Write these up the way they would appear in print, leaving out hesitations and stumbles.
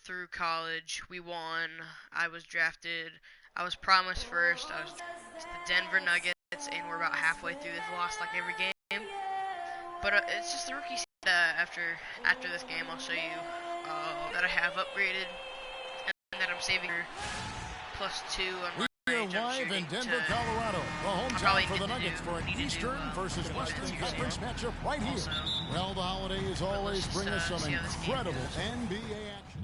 through college. We won. I was drafted. I was promised first. I was the Denver Nuggets, and we're about halfway through. They've lost like every game. But it's just the rookie season. After this game, I'll show you that I have upgraded and that I'm saving +2 on we are live in Denver, Colorado, the hometown for the Nuggets for an Eastern versus Western Conference matchup right here. Well, the holidays always bring us some incredible NBA action.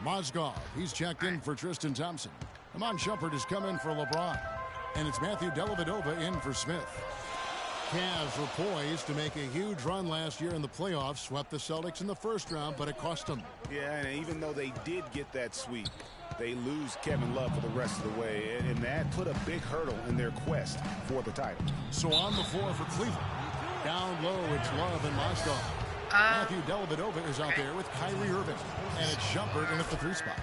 Mozgov, he's checked in for Tristan Thompson. Amon Shumpert has come in for LeBron. And it's Matthew Dellavedova in for Smith. Cavs were poised to make a huge run last year in the playoffs, swept the Celtics in the first round, but it cost them. Yeah, and even though they did get that sweep, they lose Kevin Love for the rest of the way, and that put a big hurdle in their quest for the title. So on the floor for Cleveland. Down low, it's Love and Mozgov. Matthew Dellavedova is out there with Kyrie Irving, and it's Shumpert in at the 3 spot.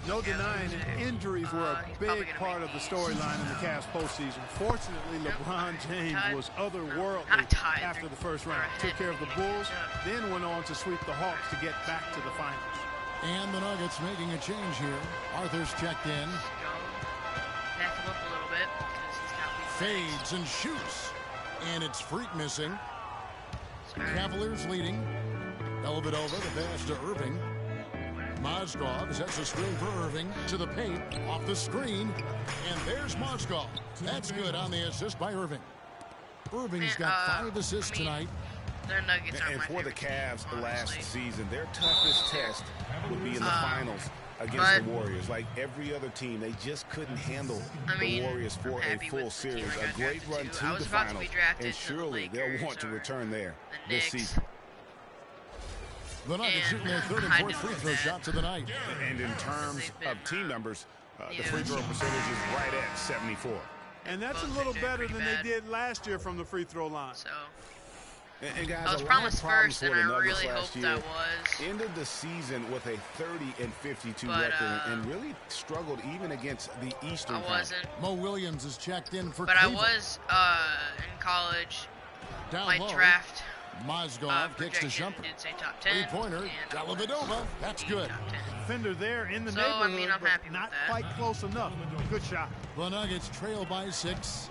No denying that injuries were a big part of the storyline in the Cavs postseason. Fortunately, LeBron James was otherworldly after the first round. Took care of the Bulls, then went on to sweep the Hawks to get back to the finals. And the Nuggets making a change here. Arthur's checked in. Back him up a little bit because he's got Fades and shoots. And it's Freak missing. Cavaliers leading. Dellavedova, the pass to Irving. Mozgov sets a screen for Irving to the paint, off the screen, and there's Mozgov. That's good on the assist by Irving. Irving's got 5 assists tonight. Their Nuggets are and my for the favorite Cavs team, last honestly. season, their toughest test would be in the finals against the Warriors. Like every other team, they just couldn't handle the Warriors for a full series. A great run to the finals, and surely they'll want to return there this season. The Nuggets shooting their 3rd and 4th free throw shots of the night. And in terms of team numbers, the free throw percentage is right at 74. And that's a little better than they did last year from the free throw line. So And guys, I was promised first, and I really hoped I was. Ended the season with a 30-52 record, and really struggled even against the Eastern. I wasn't. Mo Williams is checked in for But Cleveland. I was in college. Down My low. draft Mozgov kicks to Shumpert. did say top 10. 3-pointer, Dellavedova. That's good. Defender there in the So, neighborhood, I mean, I'm happy but not with that. quite close enough. Good shot. The Nuggets trail by 6.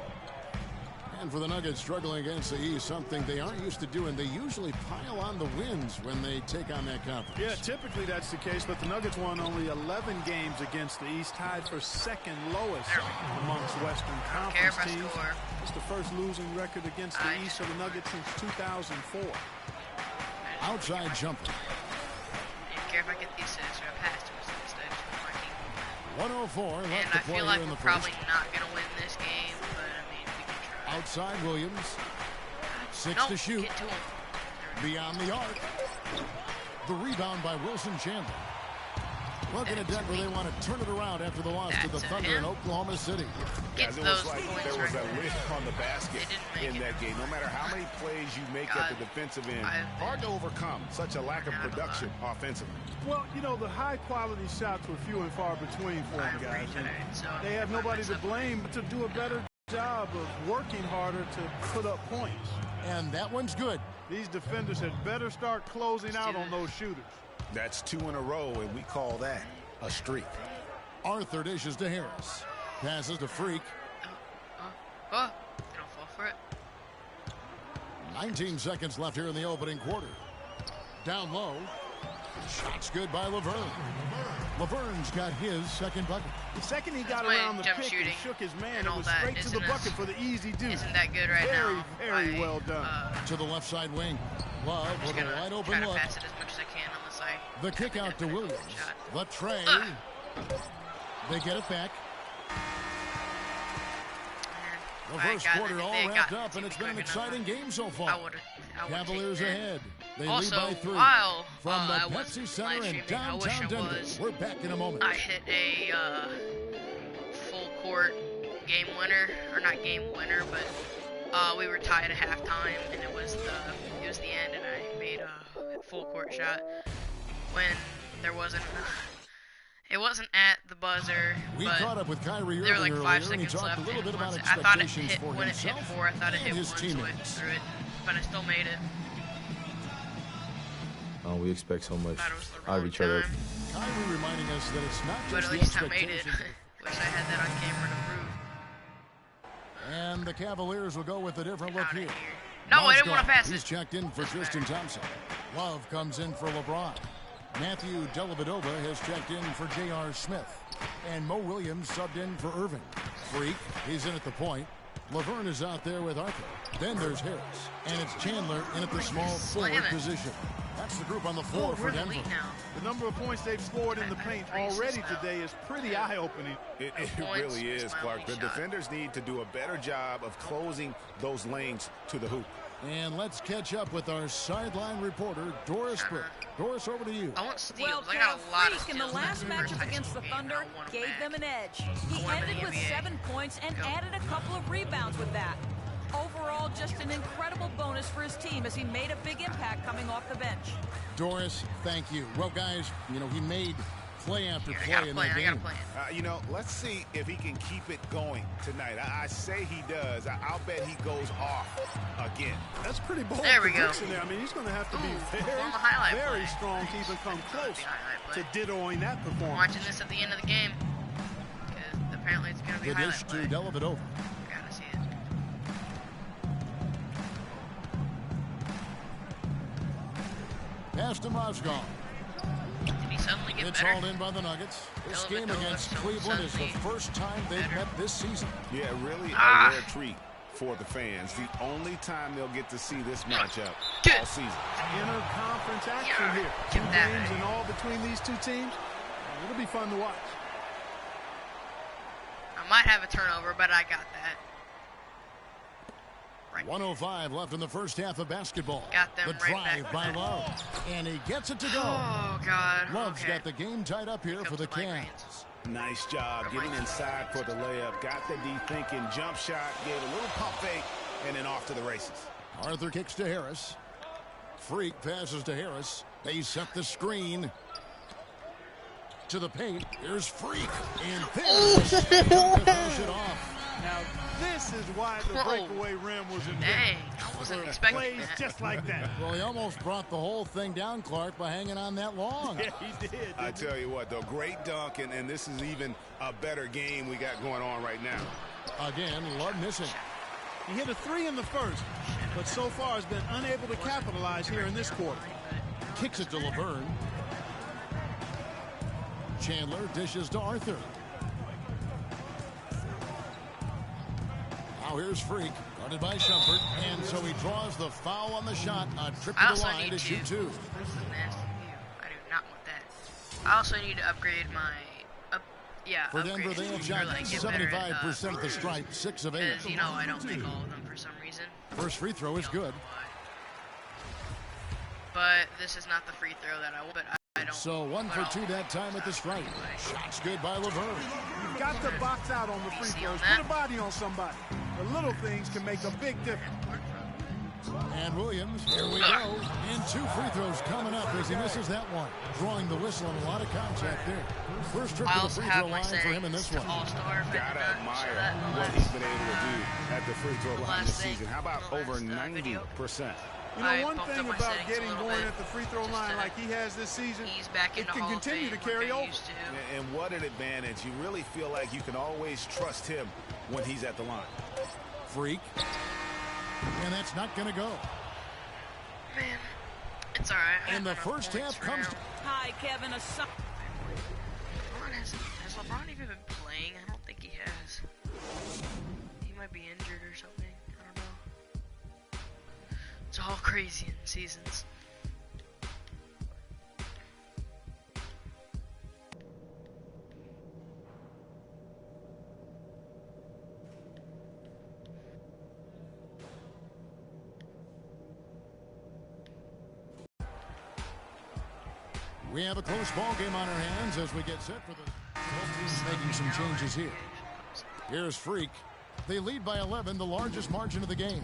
And for the Nuggets struggling against the East, something they aren't used to doing. They usually pile on the wins when they take on that conference. Yeah, typically that's the case, but the Nuggets won only 11 games against the East, tied for 2nd lowest amongst Western Conference teams. It's the first losing record against the East for the Nuggets since 2004. Outside Shumpert. Didn't care if I get the assist or a pass to him instead. 104 left And to I play feel like here in we're the probably first. not going to win this game, but I mean, we can try. Outside Williams. 6 No, to shoot. get to him. Beyond the arc. The rebound by Wilson Chandler. Looking at Denver, they want to turn it around after the loss to the Thunder in Oklahoma City. Get Guys, it those was like points there was right a lid on the basket They didn't in make that game. No matter how many plays you make at the defensive end, hard to overcome such a lack of production offensively. Well, you know, the high-quality shots were few and far between for them, guys. And they have nobody to blame but to do a better job of working harder to put up points. And that one's good. These defenders had better start closing out on those shooters. That's 2 in a row, and we call that a streak. Arthur dishes to Harris. Passes to Freak. Oh, they don't fall for it. 19 seconds left here in the opening quarter. Down low. Shot's good by Laverne. Laverne's got his 2nd bucket. The second he got my around the jump pick shooting and shook his man, and it all was that straight to the isn't bucket as- for the easy deuce. Isn't that good right now? Very well done. To the left side wing. Love I'm just with a gonna wide try open to look. pass it as much as I can on the side. The kick out to Williams. The tray. They get it back. The first quarter all wrapped up, and it's been an exciting game so far. Cavaliers ahead. They lead by 3. While From the I was Pepsi Center in live streaming, I wish downtown I Denver. was. We're back in a moment. I hit a full court game winner, or not game winner, but we were tied at halftime, and it was the end, and I made a full court shot when there wasn't. It wasn't at the buzzer, We but caught up with Kyrie there were Irving like 5 earlier, and he seconds talked left. a little bit about I thought it expectations hit for when it hit himself 4. I thought it and hit his 1, so I teammates. threw it, but I still made it. We expect so much out of each other. Kyrie reminding us that it's not but just at the least I made it. expectations. Wish I had that on camera to prove. And the Cavaliers will go with a different look here. No, I didn't want to pass it. He's checked in for Tristan Thompson. Love comes in for LeBron. Matthew Dellavedova has checked in for J.R. Smith. And Mo Williams subbed in for Irving. Freak, he's in at the point. Laverne is out there with Arthur. Then there's Harris. And it's Chandler in at the small forward position. That's the group on the floor for Denver. The number of points they've scored in the paint already today is pretty eye-opening. It really is, Clark. The defenders need to do a better job of closing those lanes to the hoop. And let's catch up with our sideline reporter, Doris Burke. Doris, over to you. I want steals. Well, I got a lot of Freak in steals. the last matchup against the Thunder gave them an edge. He ended with 7 points and added a couple of rebounds with that. Overall, just an incredible bonus for his team as he made a big impact coming off the bench. Doris, thank you. Well, guys, you know, he made play after play in that game. You know, let's see if he can keep it going tonight. I say he does. I'll bet he goes off again. That's pretty bold. There we go. There. I mean, he's going to have to be very strong to even come close to dittoing that performance. Watching this at the end of the game. Because apparently it's going to be the dish to Dellavedova. Gotta see it. Pass to Mozgov. Did he suddenly get it's better? hauled in by the Nuggets. This game against Cleveland is the first time they've met this season. Yeah, really a rare treat for the fans. The only time they'll get to see this matchup all season. Inter-conference action here. 2 games in all between these two teams. It'll be fun to watch. I might have a turnover, but I got that. 1:05 left in the first half of basketball. Got them the drive by Love. And he gets it to go. Oh, God. Love's got the game tied up here for the Cavs. Nice job getting inside for the layup. Got the D-thinking jump shot. Gave a little pump fake. And then off to the races. Arthur kicks to Harris. Freak passes to Harris. They set the screen. To the paint. Here's Freak. And there's to finish it off. Now, this is why the breakaway rim was invented. Dang, I wasn't expecting plays that. just like that. Well, he almost brought the whole thing down, Clark, by hanging on that long. Yeah, he did. I tell you what, though, great dunk, and this is even a better game we got going on right now. Again, Love missing. He hit a 3 in the first, but so far has been unable to capitalize here in this quarter. Kicks it to Laverne. Chandler dishes to Arthur. Now here's Freak, guarded by Shumpert, and so he draws the foul on the shot. A trip to the line to shoot 2. This is a nasty view. I do not want that. I also need to upgrade my... For Denver, they have shot 75% of the stripe, 6 of 8. Because, you know, I don't make all of them for some reason. First free throw is good. But this is not the free throw that I want. But I don't. So 1 for 2 that time at the stripe. Shot's good by Laverne. You've got to box out on the free throws. Put a body on somebody. The little things can make a big difference. And Williams, here we go. And 2 free throws coming up as he misses that one. Drawing the whistle and a lot of contact there. First trip to the free throw line for him in this one. Gotta admire what he's been able to do at the free throw line this season. How about over 90%? You know, one thing about getting going at the free throw line like he has this season, it can continue to carry over. And what an advantage. You really feel like you can always trust him when he's at the line. Freak. And that's not going to go. Man, it's all right. And the first half comes to... Hi, Kevin. Has LeBron even been playing? I don't think he has. He might be injured or something. I don't know. It's all crazy in seasons. We have a close ball game on our hands as we get set for the... Making some changes here. Here's Freak. They lead by 11, the largest margin of the game.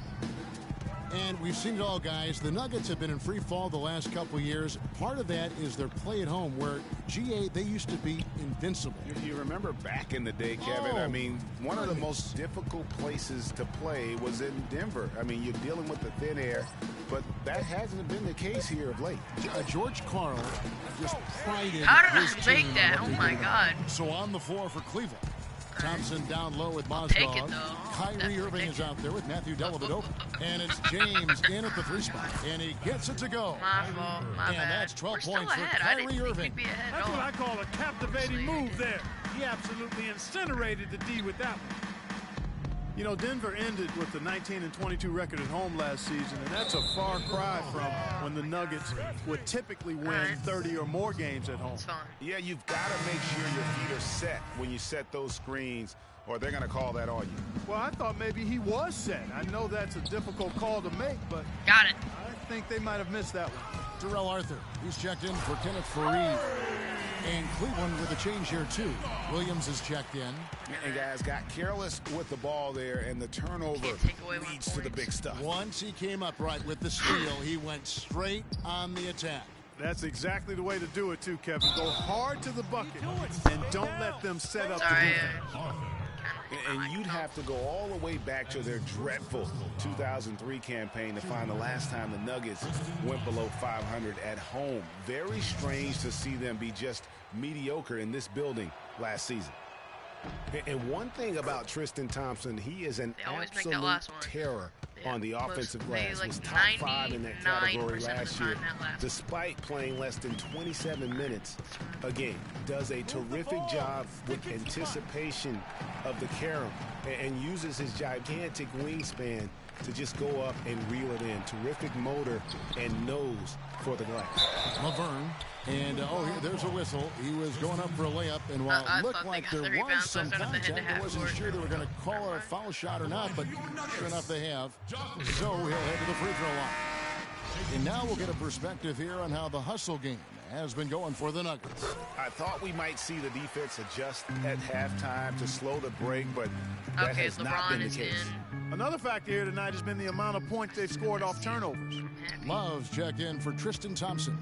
And we've seen it all, guys. The Nuggets have been in free fall the last couple years. Part of that is their play at home, where GA, they used to be invincible. You remember back in the day, Kevin, I mean, one of the most difficult places to play was in Denver. I mean, you're dealing with the thin air, but that hasn't been the case here of late. George Karl just prided How did his I team make that? Oh, my God. So on the floor for Cleveland. Thompson down low with Take Mozgov. it, though. Kyrie Irving is out there with Matthew Dellavedova. And it's James in at the 3 spot. And he gets it to go. My fault. My and bad. that's 12 We're points still for ahead. I Kyrie didn't think Irving. we'd be ahead That's at all. what I call a captivating move there. He absolutely incinerated the D with that one. You know, Denver ended with the 19-22 record at home last season, and that's a far cry from when the Nuggets would typically win 30 or more games at home. It's fine. Yeah, you've got to make sure your feet are set when you set those screens, or they're going to call that on you. Well, I thought maybe he was set. I know that's a difficult call to make, but Got it. I think they might have missed that one. Terrell Arthur, he's checked in for Kenneth Faried. And Cleveland with a change here, too. Williams is checked in. And guys got careless with the ball there, and the turnover leads to the big stuff. Once he came upright with the steal, he went straight on the attack. That's exactly the way to do it, too, Kevin. Go hard to the bucket and don't let them set up the Sorry. defense. And you'd have to go all the way back to their dreadful 2003 campaign to find the last time the Nuggets went below 500 at home. Very strange to see them be just mediocre in this building last season. And one thing about Tristan Thompson, he is an absolute terror on the offensive glass. Like was top 5 in that category last year, despite playing less than 27 minutes a game. Does a terrific job with anticipation of the carom and uses his gigantic wingspan to just go up and reel it in. Terrific motor and nose for the glass. Laverne. And, there's a whistle. He was going up for a layup, and while it looked like there was some contact, I wasn't sure they were going to call it a foul shot or not, but sure enough they have. So he'll head to the free throw line. And now we'll get a perspective here on how the hustle game has been going for the Nuggets. I thought we might see the defense adjust at halftime to slow the break, but that has not been the case. Another factor here tonight has been the amount of points they've scored off turnovers. Love's checked in for Tristan Thompson.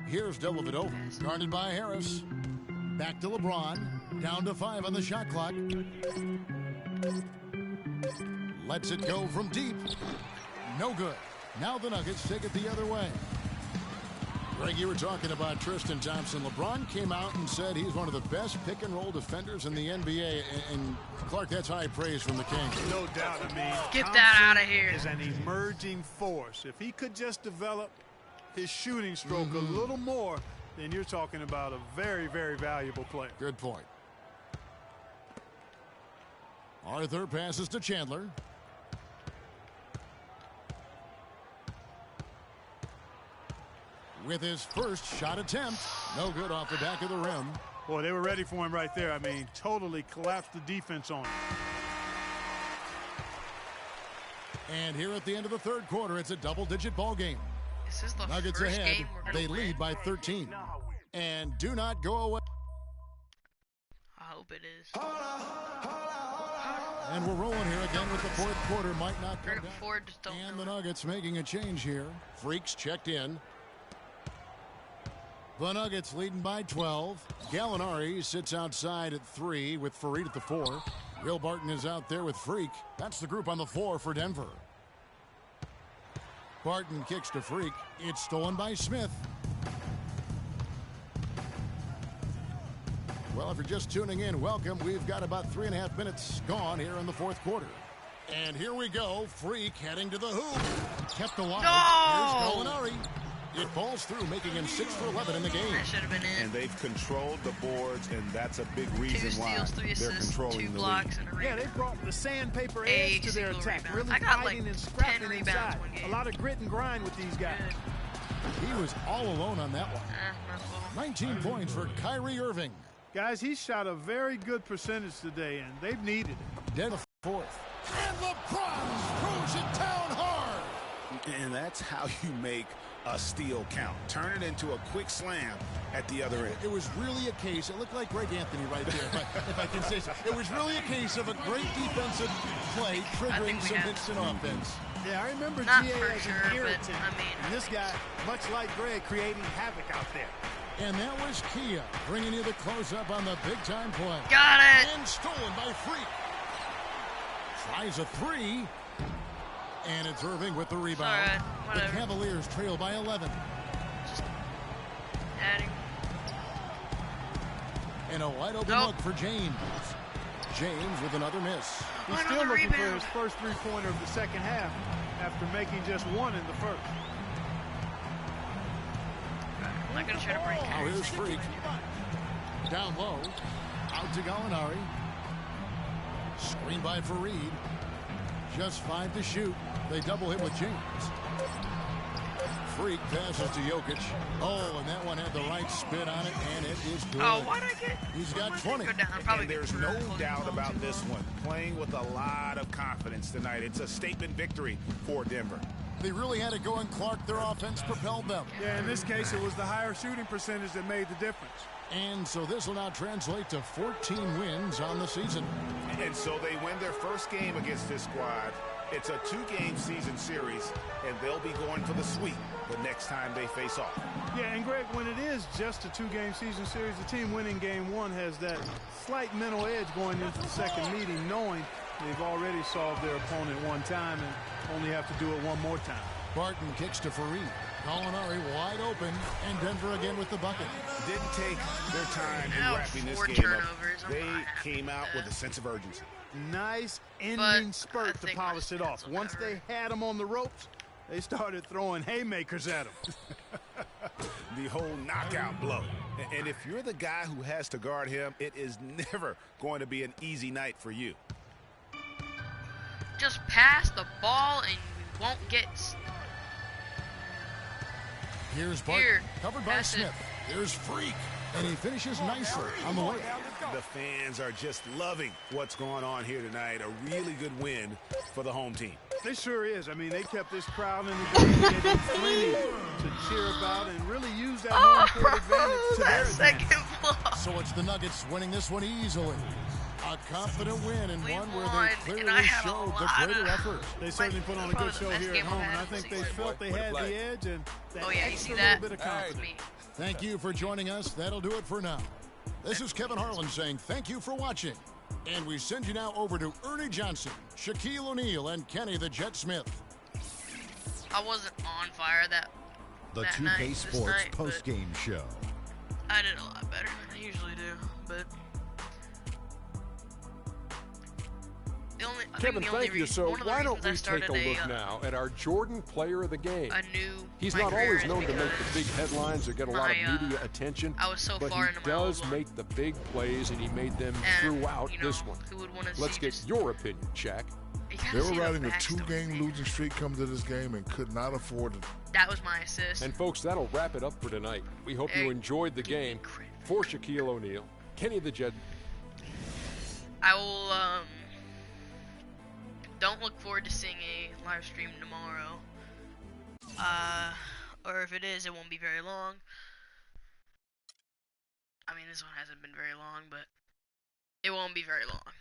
Here's Dellavedova, guarded by Harris. Back to LeBron, down to 5 on the shot clock. Lets it go from deep. No good. Now the Nuggets take it the other way. Greg, you were talking about Tristan Thompson. LeBron came out and said he's one of the best pick-and-roll defenders in the NBA. And, Clark, that's high praise from the King. No doubt. I mean, get that out of here. Is an emerging force. If he could just develop his shooting stroke a little more, then you're talking about a very, very valuable player. Good point. Arthur passes to Chandler. With his first shot attempt, no good off the back of the rim. Boy, they were ready for him right there. I mean, totally collapsed the defense on him. And here at the end of the third quarter, it's a double-digit ball game. This is the Nuggets first ahead. game we're They gonna lead win. by 13. And do not go away. I hope it is. And we're rolling here again with the fourth quarter. Might not come down. Forward, just don't And know. the Nuggets making a change here. Freaks checked in. The Nuggets leading by 12. Gallinari sits outside at 3 with Faried at the 4. Will Barton is out there with Freak. That's the group on the floor for Denver. Barton kicks to Freak. It's stolen by Smith. Well, if you're just tuning in, welcome. We've got about 3.5 minutes gone here in the fourth quarter. And here we go. Freak heading to the hoop. Kept alive. No! Here's Gallinari. It falls through, making him 6 for 11 in the game. That should have been in. And they've controlled the boards, and that's a big 2 reason why steals, 3 they're assists, 2 controlling the blocks, lead. and a Yeah, rebound. they brought the sandpaper edge to their attack. Rebound. Really I got fighting like and scrapping 10 rebounds inside. one game. A lot of grit and grind with these guys. He was all alone on that one. My fault. 19 points for Kyrie Irving. Guys, he shot a very good percentage today, and they've needed it. Dead fourth. And LeBron throws it down hard. And that's how you make a steal count. Turn it into a quick slam at the other end. It was really a case, it looked like Greg Anthony right there, if I can say so. It was really a case of a great defensive play triggering some instant offense. Yeah, I remember Not GA for as sure, an irritant. but, I mean, and this guy, much like Greg, creating havoc out there. And that was Kia bringing you the close-up on the big-time play. Got it! And stolen by Freak. Tries a three. And it's Irving with the rebound. Right, the Cavaliers trail by 11. Just adding. And a wide-open look for James. James with another miss. He's still looking for his first three-pointer of the second half after making just one in the first. I'm not going to try to break it. Oh, here's Freak. Down low. Out to Gallinari. Screen by Fareed. Just 5 to shoot. They double him with James. Freak passes to Jokic. Oh, and that one had the right spin on it, and it is good. Oh, why'd I get? He's got 20. And there's no doubt about this one. Playing with a lot of confidence tonight. It's a statement victory for Denver. They really had it going, Clark. Their offense propelled them. Yeah, in this case, it was the higher shooting percentage that made the difference. And so this will now translate to 14 wins on the season. And so they win their first game against this squad. It's a 2-game season series, and they'll be going for the sweep the next time they face off. Yeah, and Greg, when it is just a 2-game season series, the team winning game one has that slight mental edge going into the second meeting, knowing they've already solved their opponent one time and only have to do it one more time. Barton kicks to Fareed. Gallinari wide open, and Denver again with the bucket. Didn't take their time in wrapping this game up. They came out with a sense of urgency. Nice ending spurt to polish it off. Once they had him on the ropes, they started throwing haymakers at him. The whole knockout blow. And if you're the guy who has to guard him, it is never going to be an easy night for you. Just pass the ball and we won't get. Here's Barton, covered by Smith. There's Freak, and he finishes nicely on the way. The fans are just loving what's going on here tonight. A really good win for the home team. It sure is. I mean, they kept this crowd in the game. They had plenty to cheer about and really use that home court advantage to their advantage. So it's the Nuggets winning this one easily. A confident win and one where they clearly showed the greater effort. They certainly put on a good show here at home, and I think they felt they had the edge and that extra little bit of confidence. Thank you for joining us. That'll do it for now. This is Kevin Harlan saying thank you for watching. And we send you now over to Ernie Johnson, Shaquille O'Neal, and Kenny the Jet Smith. I wasn't on fire that The 2K Sports post-game show. I did a lot better than I usually do, but Kevin, thank you. So why don't we take a look now at our Jordan Player of the Game? He's not always known to make the big headlines or get a lot of media attention, but he does make the big plays, and he made them throughout this one. Let's get your opinion, Shaq. They were riding a 2-game losing streak coming to this game and could not afford it. That was my assist. And folks, that'll wrap it up for tonight. We hope you enjoyed the game. For Shaquille O'Neal, Kenny the Jet. I will, don't look forward to seeing a live stream tomorrow. Or if it is, it won't be very long. I mean, this one hasn't been very long, but it won't be very long.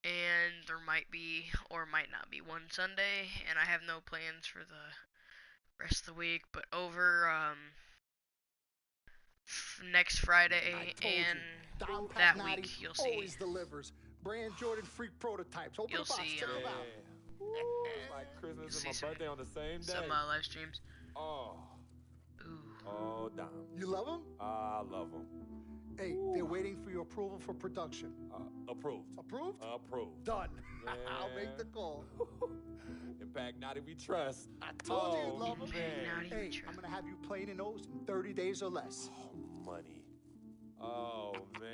And there might be, or might not be, one Sunday, and I have no plans for the rest of the week, but over, next Friday and that week, you'll see. Always delivers. Brand Jordan Freak prototypes. Open You'll the box, see. check them out. Like Christmas and my birthday on the same day. Some live streams. Oh. Ooh. Oh, damn. You love them? I love them. Hey, they're waiting for your approval for production. Approved. Approved? Approved. Done. Yeah. I'll make the call. Impact Naughty we trust. I told you you'd love them. Hey, I'm going to have you playing in those in 30 days or less. Oh, money. Oh, man.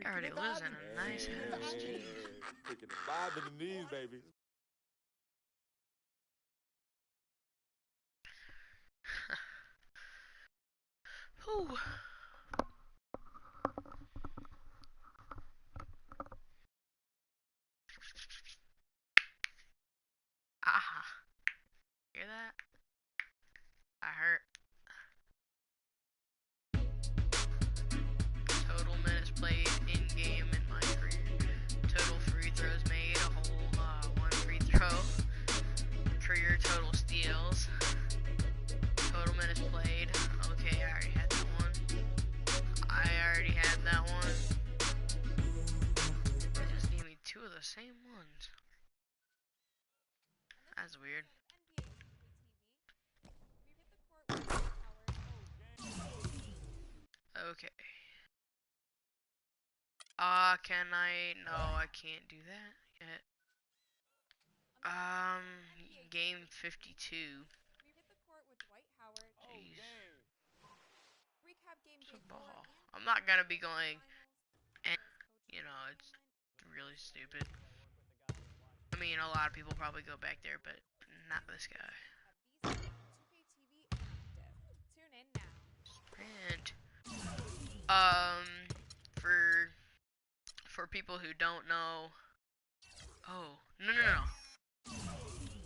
You're already losing a nice house. Kicking the vibe in the knees, baby. Whew. Ah. Hear that? I hurt. Total minutes played in game in my career. Total free throws made, a whole 1 free throw. Career total steals. Total minutes played. Okay, I already had that one. They just gave me 2 of the same ones. That's weird. Okay. Can I? No, I can't do that yet. Game 52. Jeez. It's a ball. I'm not gonna be going, and it's really stupid. I mean, a lot of people probably go back there, but not this guy. And for people who don't know. Oh, no.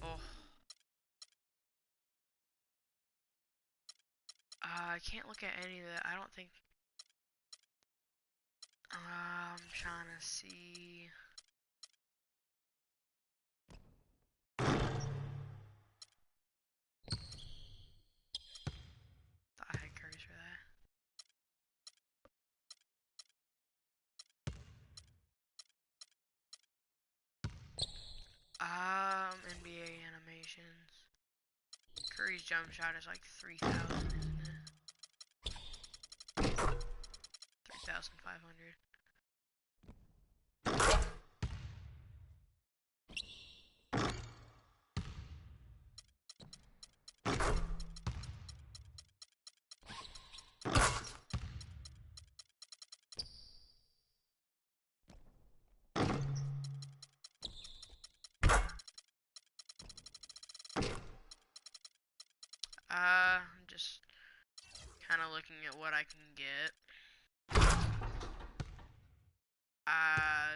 Oh. I can't look at any of that. I don't think. I'm trying to see. I had curries for that. NBA animations. Curry's jump shot is like 3,000, isn't it? 3,500. I'm just kind of looking at what I can get.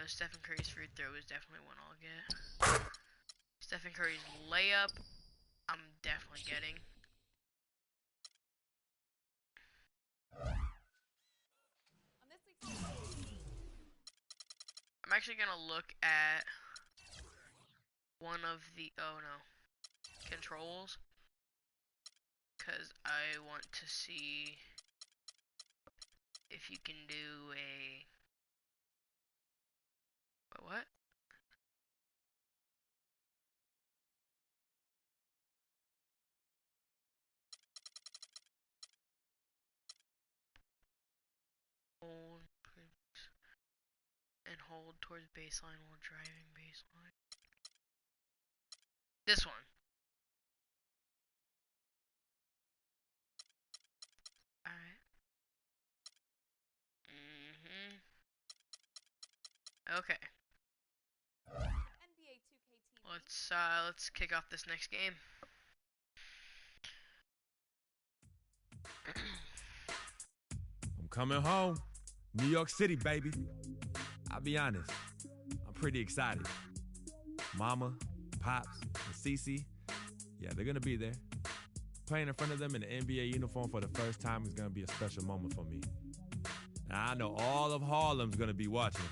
Stephen Curry's free throw is definitely one I'll get. Stephen Curry's layup, I'm definitely getting. I'm actually gonna look at one of the, controls, because I want to see if you can do a, what? Hold and hold towards baseline while driving baseline. This one. Alright. Okay. Let's kick off this next game. I'm coming home. New York City, baby. I'll be honest, I'm pretty excited. Mama, Pops, and Cece, yeah, they're gonna be there. Playing in front of them in the NBA uniform for the first time is gonna be a special moment for me. Now, I know all of Harlem's gonna be watching.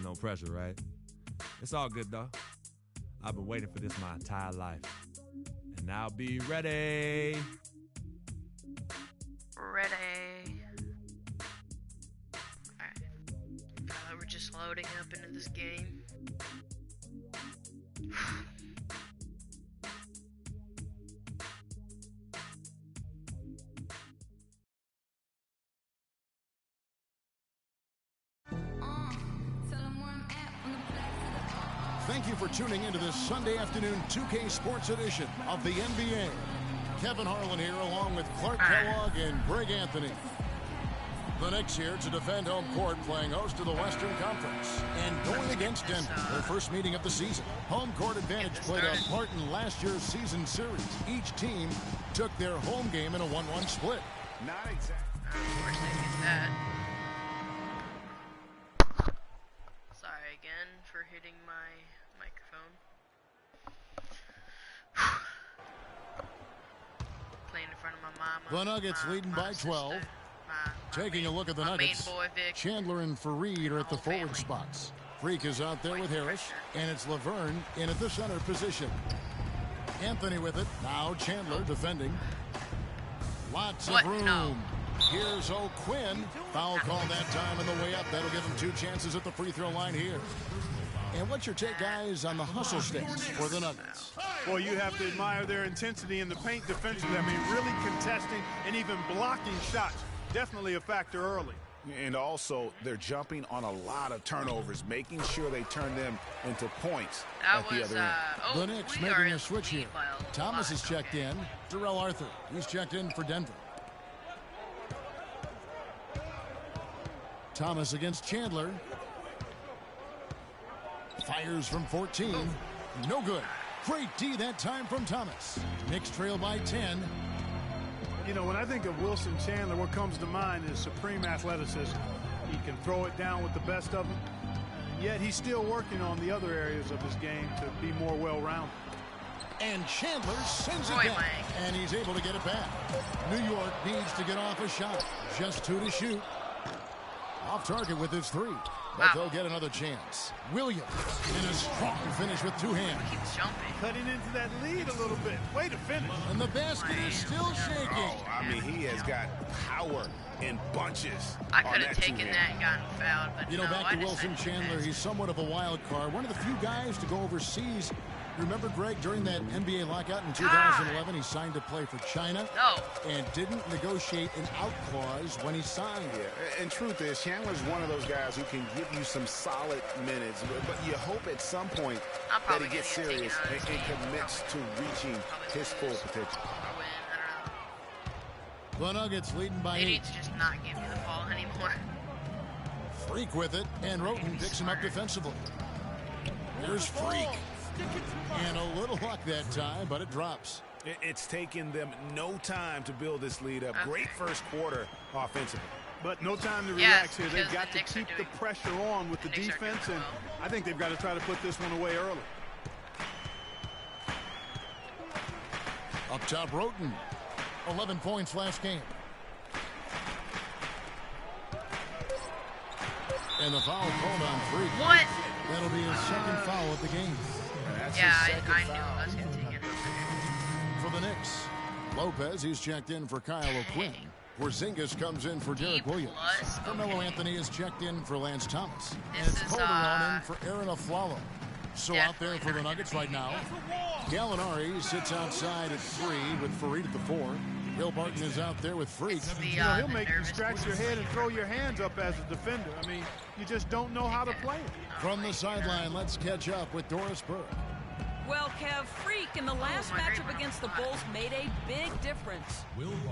No pressure, right? It's all good, though. I've been waiting for this my entire life. And I'll be ready. Ready. Alright. We're just loading up into this game. Thank you for tuning into this Sunday afternoon 2K Sports Edition of the NBA. Kevin Harlan here along with Clark Kellogg and Greg Anthony. The Knicks here to defend home court, playing host to the Western Conference and going against Denver, their first meeting of the season. Home court advantage played a part in last year's season series. Each team took their home game in a 1-1 split. Not exactly. Of course I get that. Sorry again for hitting my microphone. The Nuggets leading by 12. Taking a look at the Nuggets, Chandler and Fareed are at the forward spots. Freak is out there with Harris, and it's Laverne in at the center position. Anthony with it. Now Chandler defending. Lots of room. No. Here's O'Quinn. Foul call that time on the way up. That'll give him 2 chances at the free throw line here. And what's your take, guys, on the hustle sticks for the Nuggets? Well, you have to admire their intensity in the paint defensively. I mean, really contesting and even blocking shots. Definitely a factor early. And also, they're jumping on a lot of turnovers, making sure they turn them into points at the other end. The Knicks making a switch here. Thomas is checked in. Darrell Arthur, he's checked in for Denver. Thomas against Chandler. Fires from 14. No good. Great D that time from Thomas. Knicks trail by 10. You know, when I think of Wilson Chandler, what comes to mind is supreme athleticism. He can throw it down with the best of them, and yet he's still working on the other areas of his game to be more well-rounded. And Chandler sends it back, and he's able to get it back. New York needs to get off a shot. Just 2 to shoot. Off target with his 3. But they'll get another chance. Williams in a strong finish with 2 hands. Keeps jumping. Cutting into that lead a little bit. Way to finish. And the basket is still shaking. Oh, I mean, he has got power in bunches. I could have taken that and gotten fouled, but you know, back to Wilson Chandler, he's somewhat of a wild card. One of the few guys to go overseas. Remember, Greg, during that NBA lockout in 2011, he signed to play for China and didn't negotiate an out clause when he signed. Yeah, and truth is, Chandler's one of those guys who can give you some solid minutes, but you hope at some point that he gets serious and commits to reaching his full potential. The Nuggets leading by 8. They need to just not give me the ball anymore. Freak with it, and Roten picks him up defensively. There's Freak. And a little luck that time, but it drops. It's taken them no time to build this lead up. Great first quarter offensively. But no time to relax here. They've got to keep the pressure on with the defense, and I think they've got to try to put this one away early. Up top, Roten. 11 points last game. And the foul called on Freak. What? That'll be his second foul of the game. Yeah, I knew I was going to take it. For the Knicks, Lopez, he's checked in for Kyle O'Quinn. Porzingis comes in for Derek Williams. Carmelo Anthony is checked in for Lance Thomas. And it's Calderon in for Aaron Aflalo. So out there for the Nuggets right now, Gallinari sits outside at 3 with Fareed at the 4. Bill Barton is out there with Freak. You know, he'll make you scratch your head and throw your hands up as a defender. I mean, you just don't know how to play it. From the sideline, let's catch up with Doris Burke. Well, Kev, Freak in the last matchup against the Bulls made a big difference.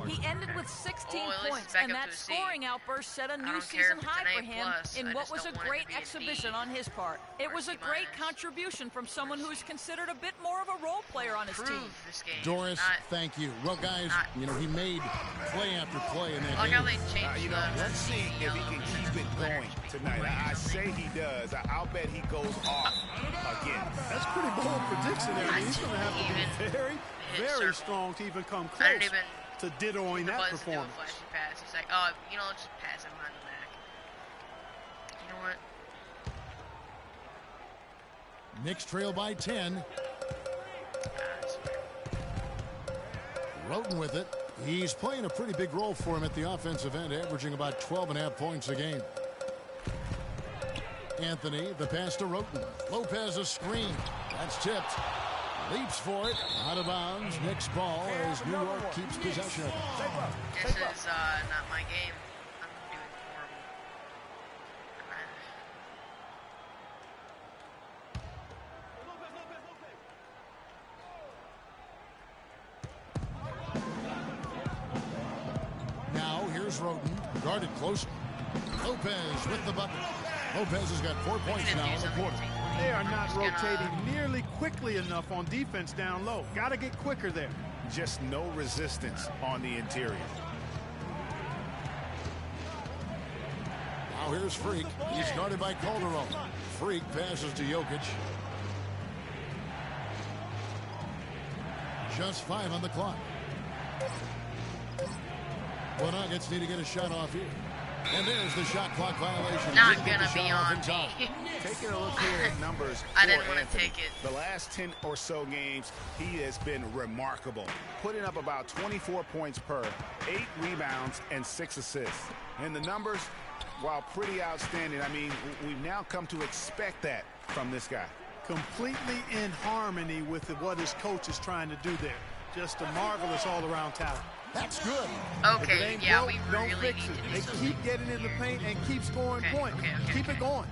He ended with 16 points, and that scoring outburst set a new season high for him in what was a great exhibition on his part. It was a great contribution from someone who's considered a bit more of a role player on his team. Doris, thank you. Well, guys, you know, he made play after play in that game. You know, let's see if he can keep it going tonight. I say he does. I'll bet he goes off again. That's pretty bold prediction there. I mean, he's going to have to be very, very strong to even come close to dittoing that performance. He's like, oh, you know, just pass him behind the back. You know what? Knicks trail by 10. Roten with it. He's playing a pretty big role for him at the offensive end, averaging about 12.5 points a game. Anthony, the pass to Roten. Lopez a screen. That's tipped. Leaps for it. Out of bounds. Knicks ball as New York keeps possession of it. This is not my game. I'm doing horrible. Now here's Roten. Guarded close. Lopez with the bucket. Lopez has got 4 points now in the quarter. They are not rotating nearly quickly enough on defense down low. Got to get quicker there. Just no resistance on the interior. Now here's Freak. He's guarded by Calderon. Freak passes to Jokic. Just 5 on the clock. Well, Nuggets need to get a shot off here. And there's the shot clock violation. Not gonna be on me. Taking a look here at numbers I didn't want to take it. The last 10 or so games, he has been remarkable. Putting up about 24 points per, 8 rebounds, and 6 assists. And the numbers, while pretty outstanding, I mean, we've now come to expect that from this guy. Completely in harmony with what his coach is trying to do there. Just a marvelous all-around talent. That's good. Okay, yeah, broke, we don't really fix need it. to do They something keep getting in the paint and keep scoring points. Keep it going.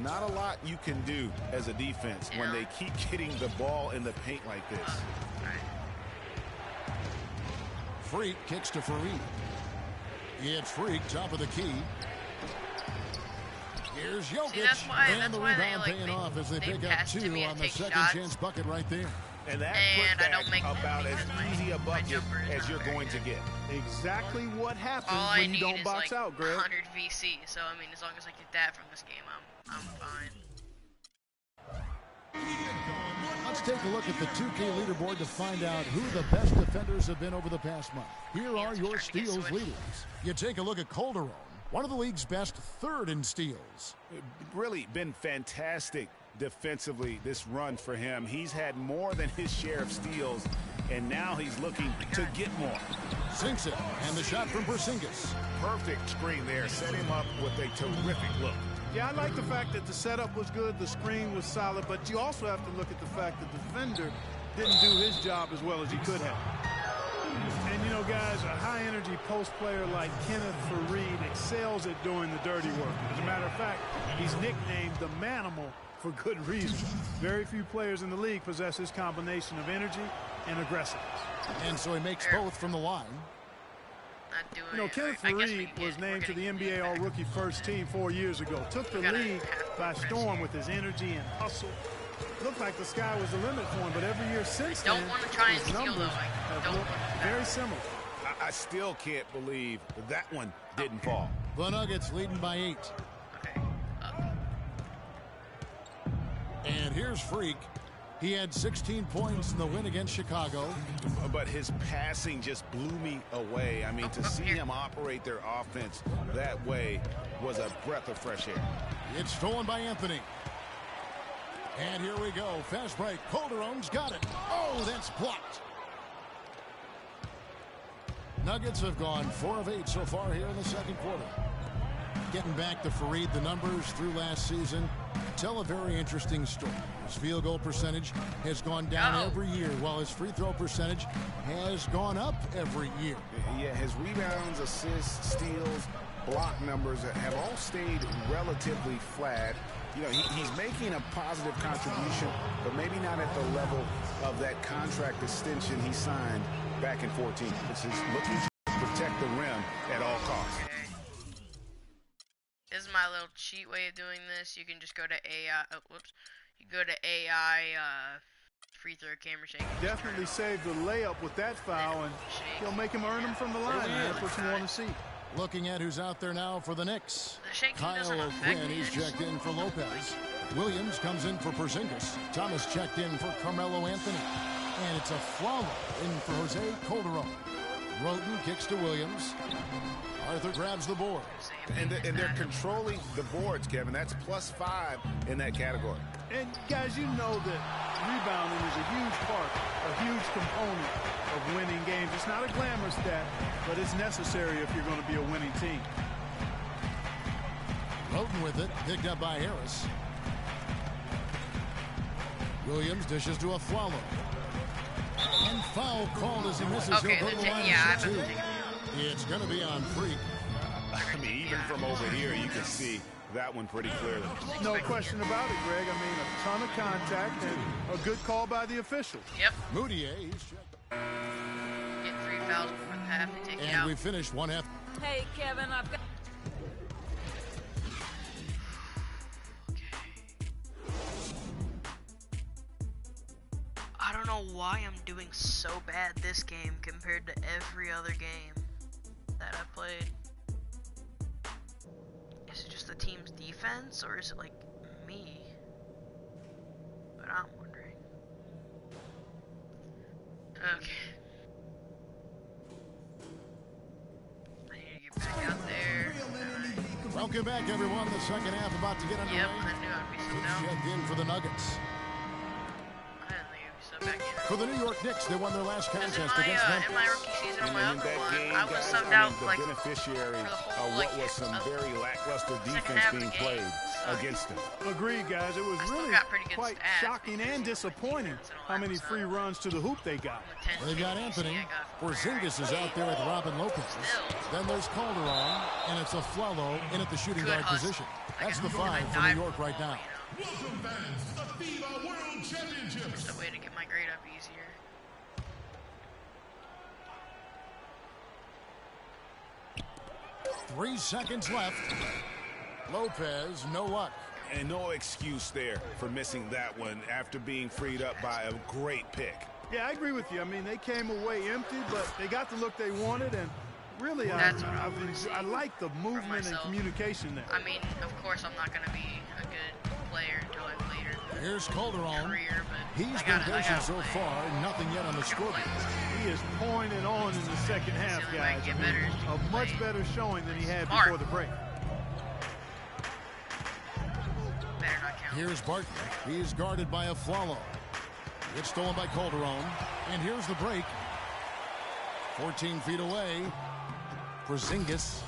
Not a lot you can do as a defense when they keep getting the ball in the paint like this. Freak kicks to Fareed. It's Freak, top of the key. Here's Jokic. And the rebound paying off as they pick up 2 on the second chance bucket right there. And that putback about as easy a bucket as you're going to get. Exactly what happens when you don't box out, Greg. 100 VC. So I mean, as long as I get that from this game, I'm fine. Let's take a look at the 2K leaderboard to find out who the best defenders have been over the past month. Here are your steals leaders. You take a look at Calderon, one of the league's best, 3rd in steals. Really been fantastic defensively this run for him. He's had more than his share of steals, and now he's looking to get more. Sinks it, and the shot from Porzingis. Perfect screen there. Set him up with a terrific look. Yeah, I like the fact that the setup was good, the screen was solid, but you also have to look at the fact that the defender didn't do his job as well as he could have. And, you know, guys, a high-energy post player like Kenneth Fareed excels at doing the dirty work. As a matter of fact, he's nicknamed the Manimal for good reason. Very few players in the league possess this combination of energy and aggressiveness. And so he makes both from the line. You know, Kenneth Fareed was named to the NBA All-Rookie First Team 4 years ago. Took the league by storm with his energy and hustle. Looked like the sky was the limit for him, but every year since then, his numbers have looked very similar. I still can't believe that one didn't fall. The Nuggets leading by 8. And here's Freak. He had 16 points in the win against Chicago. But his passing just blew me away. I mean, to see him operate their offense that way was a breath of fresh air. It's stolen by Anthony. And here we go. Fast break. Calderon's got it. Oh, that's blocked. Nuggets have gone 4 of 8 so far here in the second quarter. Getting back to Fareed, the numbers through last season tell a very interesting story. His field goal percentage has gone down every year, while his free throw percentage has gone up every year. Yeah, his rebounds, assists, steals, block numbers have all stayed relatively flat. You know, he's making a positive contribution, but maybe not at the level of that contract extension he signed back in 14. This is looking to protect the rim at all costs. This is my little cheat way of doing this. You can just go to AI. Oh, whoops. You go to AI free throw camera shake. Definitely save the layup with that foul, and he'll make him earn them from the line. That's what you want to see. Looking at who's out there now for the Knicks. Kyle O'Quinn, he's checked in for Lopez. Williams comes in for Porzingis. Thomas checked in for Carmelo Anthony. And it's a Flalo in for Jose Calderon. Roden kicks to Williams. Arthur grabs the board. And they're controlling the boards, Kevin. That's +5 in that category. And, guys, you know that rebounding is a huge part, a huge component of winning games. It's not a glamour stat, but it's necessary if you're going to be a winning team. Roden with it, picked up by Harris. Williams dishes to a Flalo. And foul called as he misses. Okay, He'll go to the line yeah, for 2. It's going to be on Freak. I mean, even from over here, you can see that one pretty clearly. No question about it, Greg. I mean, a ton of contact and a good call by the official. Yep. Moutier, he's checked. Get 3 fouls before the half and take it out. And we finished one half. Hey, Kevin, I've got... I don't know why I'm doing so bad this game compared to every other game that I've played. Is it just the team's defense, or is it like me? But I'm wondering. Okay. Welcome back, everyone. The second half about to get underway. Yep, I knew I'd be so down. Checked in for the Nuggets. I didn't think I'd be so back in. For the New York Knicks, they won their last contest against Memphis. In my rookie season, on my other one, I was subbed out like the beneficiary for the whole, of what was some very lackluster defense being played against him. Agreed, guys. It was really quite shocking and disappointing how many free runs to the hoop they got. They got Anthony. Porzingis is out there with Robin Lopez. Then there's Calderon, and it's a Flello in at the shooting guard position. That's the 5 for New York right now. Welcome fans to the FIBA World Championship. Just a way to get my grade up easier. Three seconds left. Lopez, no luck. And no excuse there for missing that one after being freed up by a great pick. Yeah, I agree with you. I mean, they came away empty, but they got the look they wanted, and really, I like the movement and communication there. I mean, of course, I'm not going to be a good player until I play her. Here's Calderon. Career, but He's been patient so far, nothing yet on the scoreboard. He is pouring it on in the second half, guys. A much better showing than he had before the break. Here's Barton. He's guarded by a Flello. It's stolen by Calderon. And here's the break. 14 feet away. Porzingis.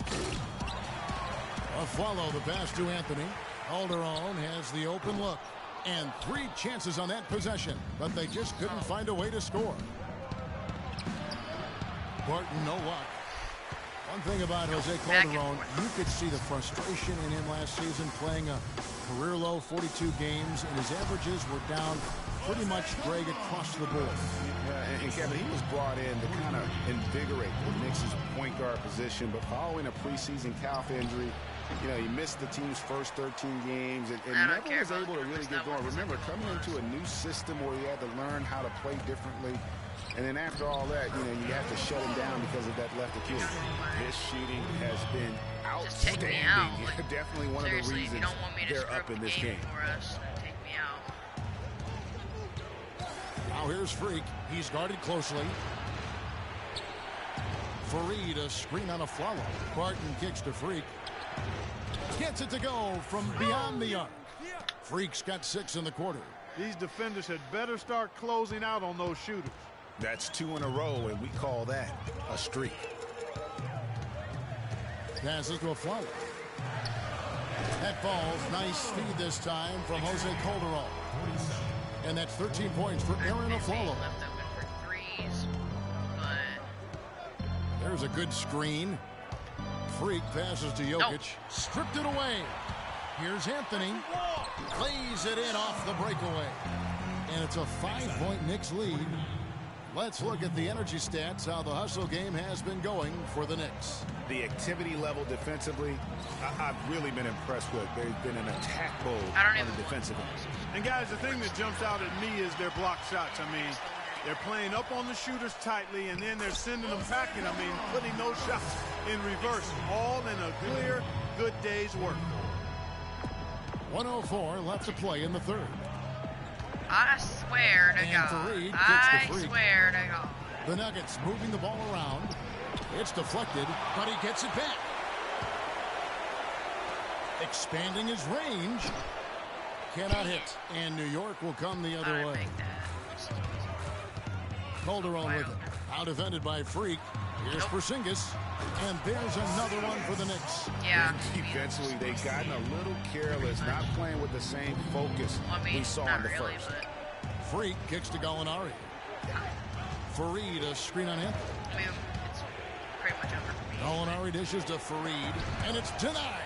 A Flello, the pass to Anthony. Calderon has the open look. And 3 chances on that possession. But they just couldn't find a way to score. Barton, no luck. One thing about Jose Calderon, you could see the frustration in him last season playing a career low 42 games, and his averages were down pretty much, Greg, across the board. And Kevin, he was brought in to kind of invigorate the Knicks' point guard position, but following a preseason calf injury, you know, he missed the team's first 13 games and never was able to really get going. Remember, coming into a new system where he had to learn how to play differently, and then after all that, you know, you have to shut him down because of that left Achilles. His shooting has been outstanding. Definitely one of the reasons they're up in this game. Take me out. Now here's Freak. He's guarded closely. Fareed, a screen on a Flello. Barton kicks to Freak. Gets it to go from beyond the arc. Freak's got 6 in the quarter. These defenders had better start closing out on those shooters. That's 2 in a row, and we call that a streak. Passes to a Flello. That falls. Nice feed this time from Jose Calderon. And that's 13 points for Aaron Aflalo. There's a good screen. Freak passes to Jokic. Stripped it away. Here's Anthony. Lays it in off the breakaway. And it's a 5-point Knicks lead. Let's look at the energy stats, how the hustle game has been going for the Knicks. The activity level defensively, I've really been impressed with. They've been an attack mode on the defensive end. And guys, the thing that jumps out at me is their block shots. I mean, they're playing up on the shooters tightly, and then they're sending them packing. I mean, putting those shots in reverse, all in a clear, good day's work. 1:04 left to play in the third. I swear to God. I swear to God. The Nuggets moving the ball around. It's deflected, but he gets it back. Expanding his range. Cannot hit. And New York will come the other way. Calderon with it. Out defended by Freak. Here's Porzingis. And there's another one for the Knicks. Yeah. Defensively, they've gotten a little careless, not playing with the same focus we saw in the first. Freak kicks to Gallinari. Fareed, a screen on him. I mean, it's pretty much over for me. Gallinari dishes to Fareed, and it's denied.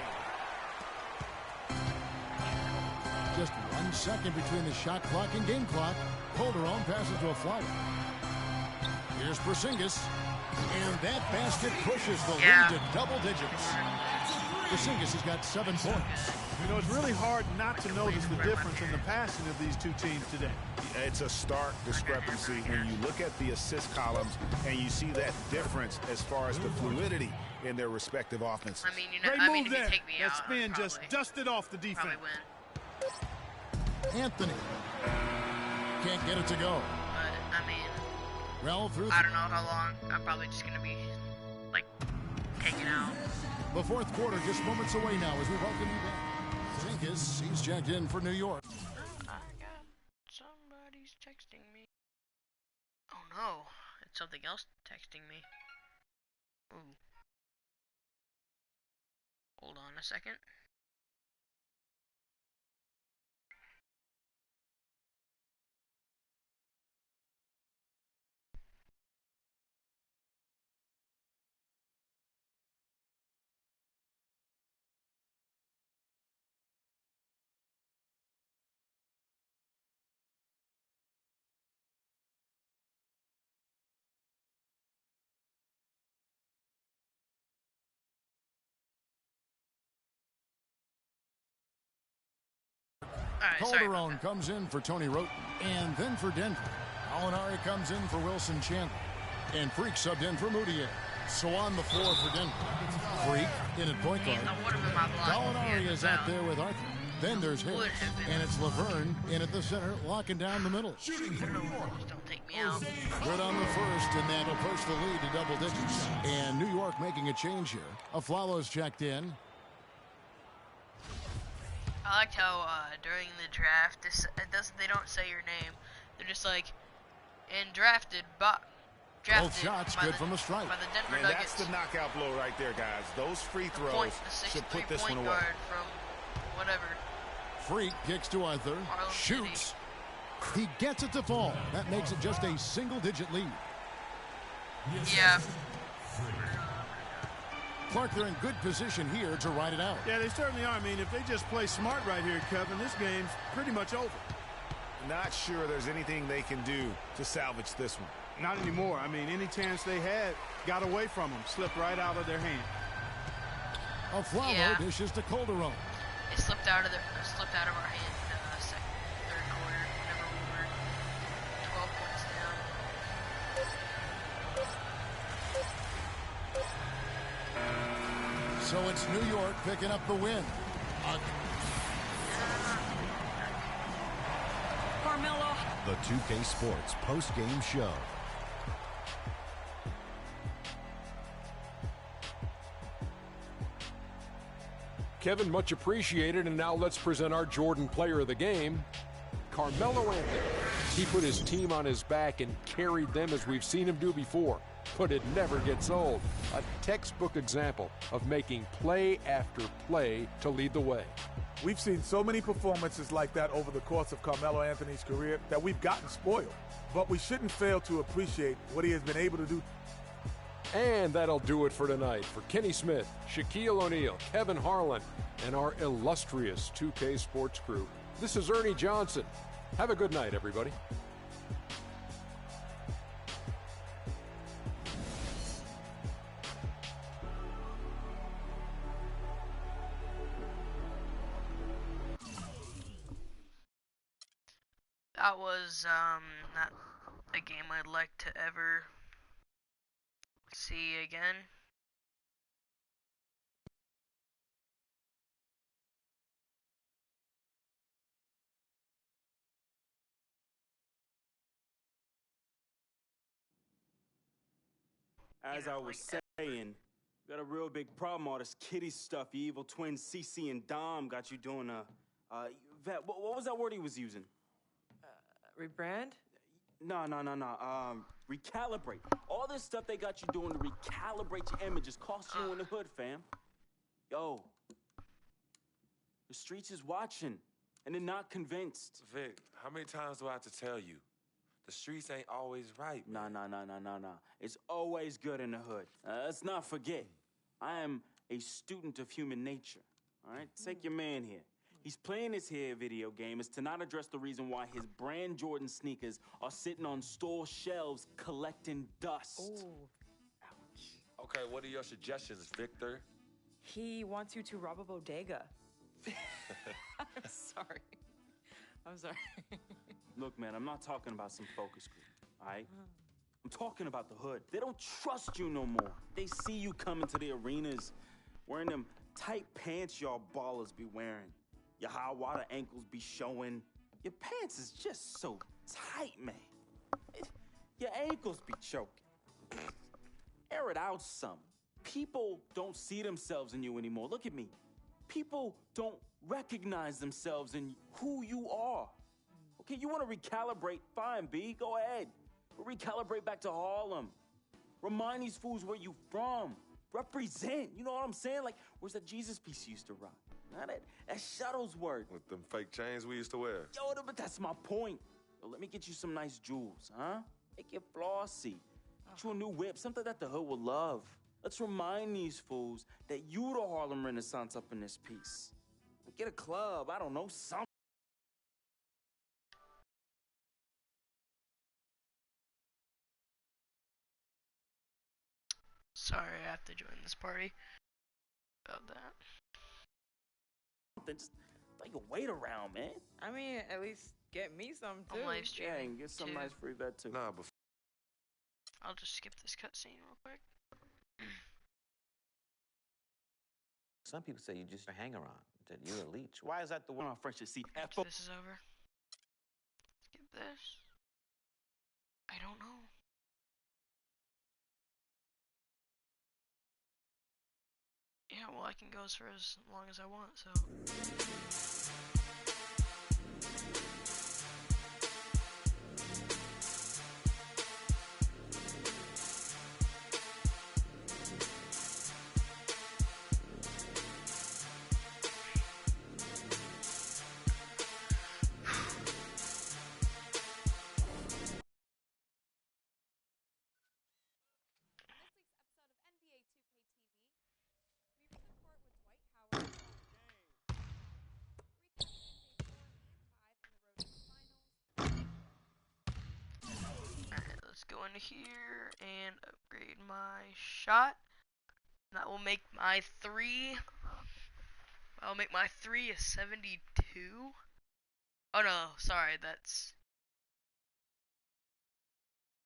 Just 1 second between the shot clock and game clock. Calderon passes to a flyer. Here's Porzingis. And that basket pushes the lead to double digits. Porzingis has got 7 points. You know, it's really hard not to notice the difference in the passing of these two teams today. It's a stark discrepancy when you look at the assist columns and you see that difference as far as the fluidity in their respective offenses. I mean, you know, Great move there. Take me that out, spin just dusted off the defense. Anthony can't get it to go. But, I mean, Rel through. I don't know how long. I'm probably just going to be, like, taken out. The fourth quarter just moments away now as we welcome you back. Zinkus, he's checked in for New York. Somebody's texting me. Oh no, it's something else texting me. Ooh. Hold on a second. Calderon comes in for Tony Roten, and then for Denver. Alinari comes in for Wilson Chandler, and Freak subbed in for Moutier. So on the floor for Denver. Freak in at point guard. Alinari is out there with Arthur. Then there's Harris, and it's Laverne in at the center, locking down the middle. Don't take me out. Good on the first, and that'll push the lead to double digits. And New York making a change here. Aflalo's checked in. I liked how during the draft, they don't say your name. They're just like, and drafted Both shots good from the strike. By the Denver Nuggets. That's the knockout blow right there, guys. Those free throws should put this one away. Guard from whatever. Freak kicks to Arthur, shoots. He gets it to fall. That makes it just a single-digit lead. Yeah. Clark, they're in good position here to ride it out. Yeah, they certainly are. I mean, if they just play smart right here, Kevin, this game's pretty much over. Not sure there's anything they can do to salvage this one. Not anymore. I mean, any chance they had got away from them, slipped right out of their hand. Aflalo dishes to Calderon. It slipped out of our hand in the third quarter. Whenever we were 12 points down. So it's New York picking up the win. Carmelo. The 2K Sports post-game show. Kevin, much appreciated, and now let's present our Jordan player of the game, Carmelo Anthony. He put his team on his back and carried them as we've seen him do before, but it never gets old. A textbook example of making play after play to lead the way. We've seen so many performances like that over the course of Carmelo Anthony's career that we've gotten spoiled, but we shouldn't fail to appreciate what he has been able to do. And that'll do it for tonight. For Kenny Smith, Shaquille O'Neal, Kevin Harlan, and our illustrious 2K Sports crew, this is Ernie Johnson. Have a good night, everybody. That was not a game I'd like to ever see again. As I was saying, got a real big problem, all this kitty stuff. Your evil twins, CC and Dom, got you doing Vet, what was that word he was using? Rebrand? No. Recalibrate. All this stuff they got you doing to recalibrate your image is costing you in the hood, fam. Yo, the streets is watching, and they're not convinced. Vic, how many times do I have to tell you? The streets ain't always right. Nah. It's always good in the hood. Let's not forget, I am a student of human nature. All right, take your man here. He's playing this here video game is to not address the reason why his brand Jordan sneakers are sitting on store shelves collecting dust. Ooh. Ouch. Okay, what are your suggestions, Victor? He wants you to rob a bodega. I'm sorry. Look, man, I'm not talking about some focus group, all right? I'm talking about the hood. They don't trust you no more. They see you coming to the arenas wearing them tight pants y'all ballers be wearing. Your high water ankles be showing. Your pants is just so tight, man. Your ankles be choking. Air it out some. People don't see themselves in you anymore. Look at me. People don't recognize themselves in who you are. Okay, you want to recalibrate? Fine, B, go ahead. But recalibrate back to Harlem. Remind these fools where you from. Represent, you know what I'm saying? Like, where's that Jesus piece you used to rock? Now that Shuttlesworth. With them fake chains we used to wear. Yo, but that's my point. Yo, let me get you some nice jewels, huh? Make it flossy. Get you a new whip, something that the hood will love. Let's remind these fools that you the Harlem Renaissance up in this piece. Get a club, I don't know, something. Sorry, I have to join this party. About that. Just throw your weight around, man. I mean, at least get me some too. I'm live streaming. Yeah, and get some nice free bet too. Nah, but I'll just skip this cutscene real quick. Some people say you just a hanger-on, that you're a leech. Why is that the one on French? See, This is over. Skip this. I don't know. Yeah, well, I can go for as long as I want, so. Go into here and upgrade my shot. That will make my three. I'll make my three a 72. Oh no, sorry, that's.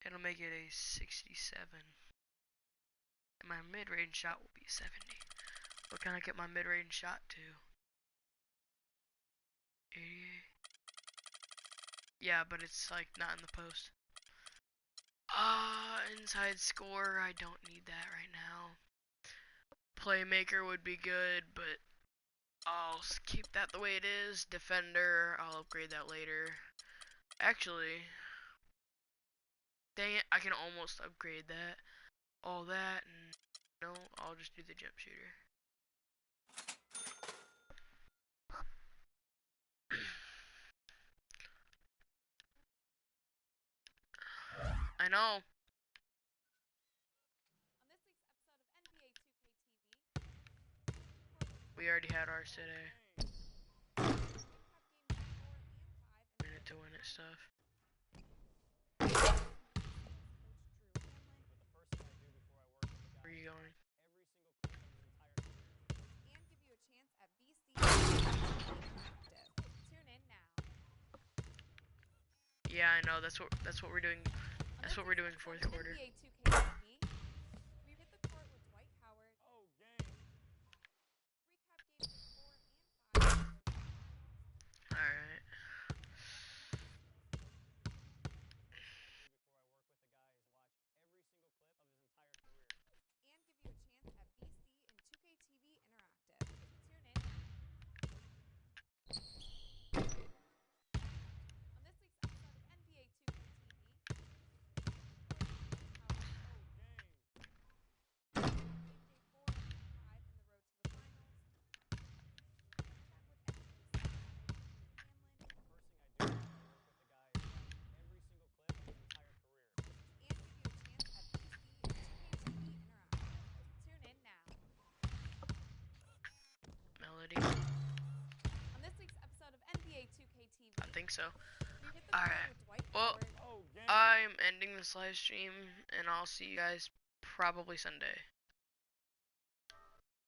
It'll make it a 67. And my mid-range shot will be 70. What can I get my mid-range shot to? 88. Yeah, but it's like not in the post. Inside score, I don't need that right now. Playmaker would be good, but I'll keep that the way it is. Defender, I'll upgrade that later. Actually, dang it, I can almost upgrade that. All that, and no, I'll just do the jump shooter. I know. We already had ours today. Minute to win it stuff. Where are you going? Yeah, I know. That's what we're doing. That's what we're doing fourth quarter. Alright. I think so. Alright. Well, I'm ending this live stream, and I'll see you guys probably Sunday.